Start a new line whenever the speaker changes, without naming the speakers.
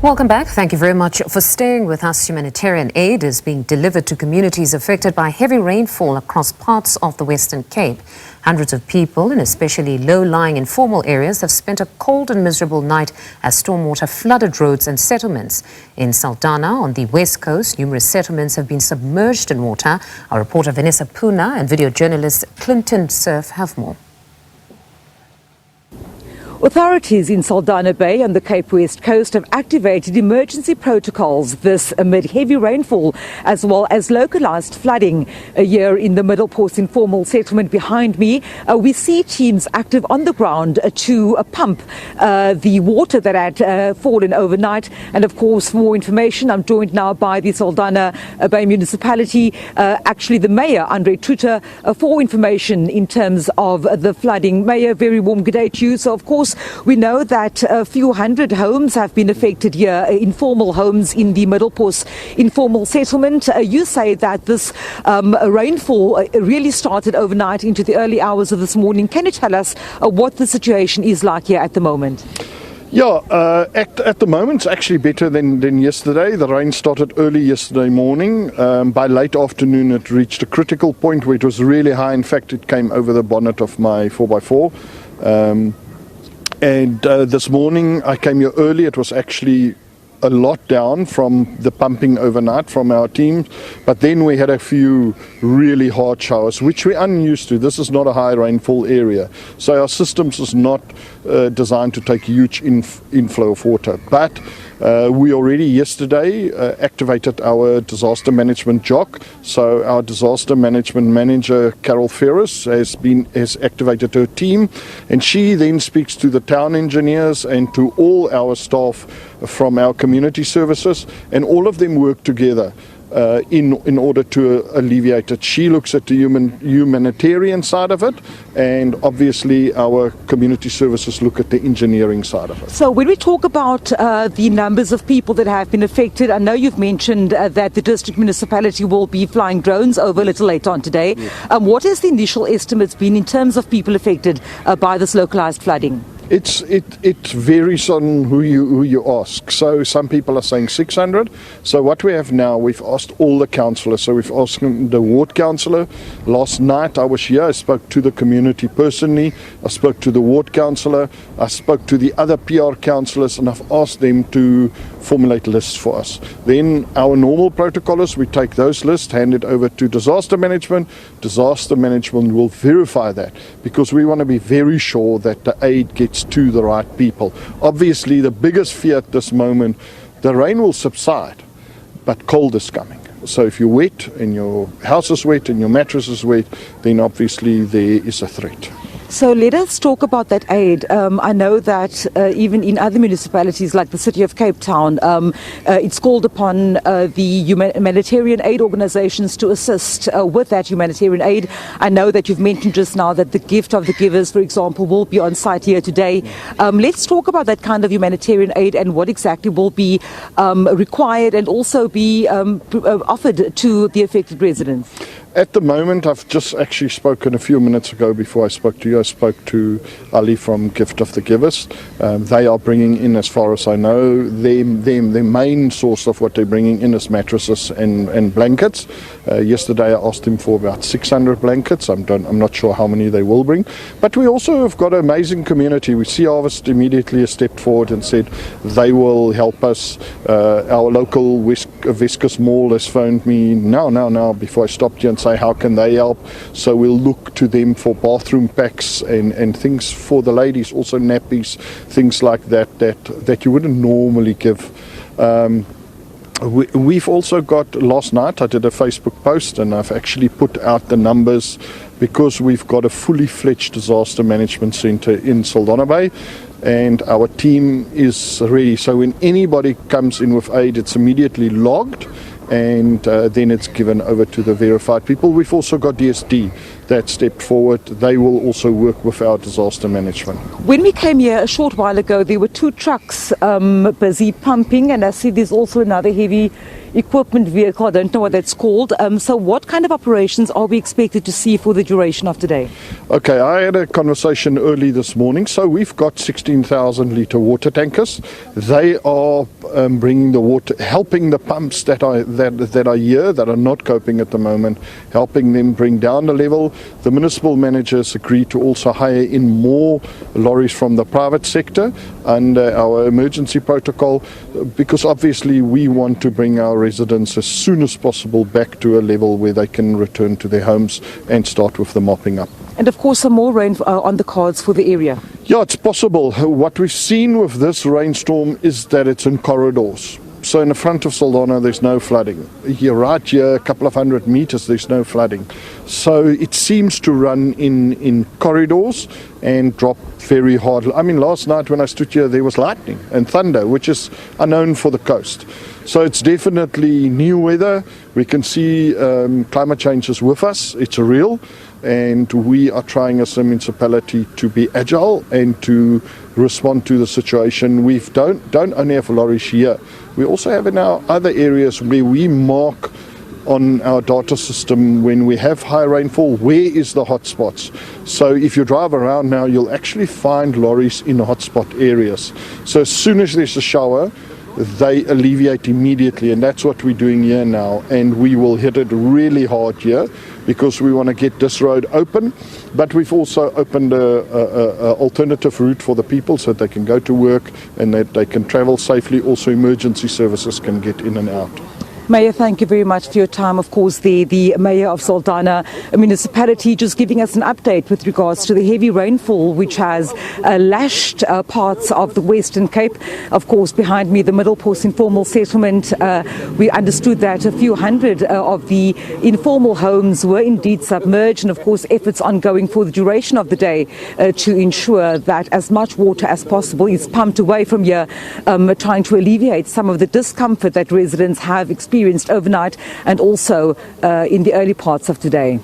Welcome back. Thank you very much for staying with us. Humanitarian aid is being delivered to communities affected by heavy rainfall across parts of the Western Cape. Hundreds of people in especially low-lying informal areas have spent a cold and miserable night as stormwater flooded roads and settlements. In Saldanha, on the west coast, numerous settlements have been submerged in water. Our reporter Vanessa Poonah and video journalist Cerf have more.
Authorities in Saldanha Bay on the Cape West Coast have activated emergency protocols this amid heavy rainfall as well as localised flooding. Here in the Middle Port informal settlement behind me, we see teams active on the ground to pump the water that had fallen overnight. And of course, for more information, I'm joined now by the Saldanha Bay Municipality, actually the Mayor, Andre Tuta, for information in terms of the flooding. Mayor, very warm good day to you. So of course, we know that a few hundred homes have been affected here, informal homes in the Middle Port informal settlement. You say that this rainfall really started overnight into the early hours of this morning. Can you tell us what the situation is like here at the moment?
Yeah, at the moment it's actually better than yesterday. The rain started early yesterday morning. By late afternoon it reached a critical point where it was really high. In fact, it came over the bonnet of my 4x4. And this morning I came here early. It was actually a lot down from the pumping overnight from our team, but then we had a few really hard showers, which we're unused to. This is not a high rainfall area, so our systems is not designed to take huge inflow of water. But we already yesterday activated our disaster management JOC. So our disaster management manager Carol Ferris has activated her team, and she then speaks to the town engineers and to all our staff from our community services, and all of them work together in order to alleviate it. She looks at the humanitarian side of it, and obviously our community services look at the engineering side of it.
So when we talk about the numbers of people that have been affected, I know you've mentioned that the district municipality will be flying drones over a little later on today. Yes. What has the initial estimates been in terms of people affected by this localised flooding?
It varies on who you ask. So some people are saying 600. So what we have now, we've asked all the councillors. So we've asked the ward councillor. Last night I was here. I spoke to the community personally. I spoke to the ward councillor. I spoke to the other PR councillors, and I've asked them to formulate lists for us. Then our normal protocol is we take those lists, hand it over to disaster management. Disaster management will verify that, because we want to be very sure that the aid gets to the right people. Obviously, the biggest fear at this moment, the rain will subside, but cold is coming. So if you're wet and your house is wet and your mattress is wet, then obviously there is a threat.
So let us talk about that aid. I know that even in other municipalities like the city of Cape Town, it's called upon the humanitarian aid organizations to assist with that humanitarian aid. I know that you've mentioned just now that the gift of the givers, for example, will be on site here today. Let's talk about that kind of humanitarian aid and what exactly will be required and also be offered to the affected residents.
At the moment, I've just actually spoken a few minutes ago before I spoke to you. I spoke to Ali from Gift of the Givers. They are bringing in, as far as I know, their main source of what they're bringing in is mattresses and blankets. Yesterday I asked him for about 600 blankets. I'm not sure how many they will bring. But we also have got an amazing community. We Sea Harvest immediately stepped forward and said they will help us. Our local Viscus Mall has phoned me now before I stopped here and say how can they help. So we'll look to them for bathroom packs and things for the ladies, also nappies, things like that you wouldn't normally give. We've also got, last night I did a Facebook post and I've actually put out the numbers, because we've got a fully fledged disaster management centre in Saldanha Bay, and our team is ready. So when anybody comes in with aid, it's immediately logged, and then it's given over to the verified people. We've also got DSD that stepped forward. They will also work with our disaster management.
When we came here a short while ago, there were 2 trucks busy pumping, and I see there's also another heavy equipment vehicle. I don't know what that's called. So what kind of operations are we expected to see for the duration of today?
Okay, I had a conversation early this morning. So we've got 16,000 litre water tankers. They are bringing the water, helping the pumps that are here, that are not coping at the moment, helping them bring down the level. The municipal managers agreed to also hire in more lorries from the private sector under our emergency protocol, because obviously we want to bring our residents as soon as possible back to a level where they can return to their homes and start with the mopping up.
And of course, some more rain on the cards for the area.
Yeah, it's possible. What we've seen with this rainstorm is that it's in corridors. So in the front of Saldanha, there's no flooding. Here, right here, a couple of 100 meters, there's no flooding. So it seems to run in corridors and drop very hard. I mean, last night when I stood here, there was lightning and thunder, which is unknown for the coast. So it's definitely new weather. We can see climate change is with us. It's real. And we are trying as a municipality to be agile and to respond to the situation. We don't only have lorries here. We also have in our other areas where we mark on our data system when we have high rainfall, where is the hotspots. So if you drive around now, you'll actually find lorries in hotspot areas. So as soon as there's a shower, they alleviate immediately, and that's what we're doing here now. And we will hit it really hard here because we want to get this road open, but we've also opened a alternative route for the people so that they can go to work and that they can travel safely. Also emergency services can get in and out.
Mayor, thank you very much for your time. Of course, the Mayor of Saldanha municipality just giving us an update with regards to the heavy rainfall which has lashed parts of the Western Cape. Of course, behind me, the Middle Post informal settlement. We understood that a few hundred of the informal homes were indeed submerged, and of course efforts ongoing for the duration of the day to ensure that as much water as possible is pumped away from here, trying to alleviate some of the discomfort that residents have experienced overnight and also in the early parts of today.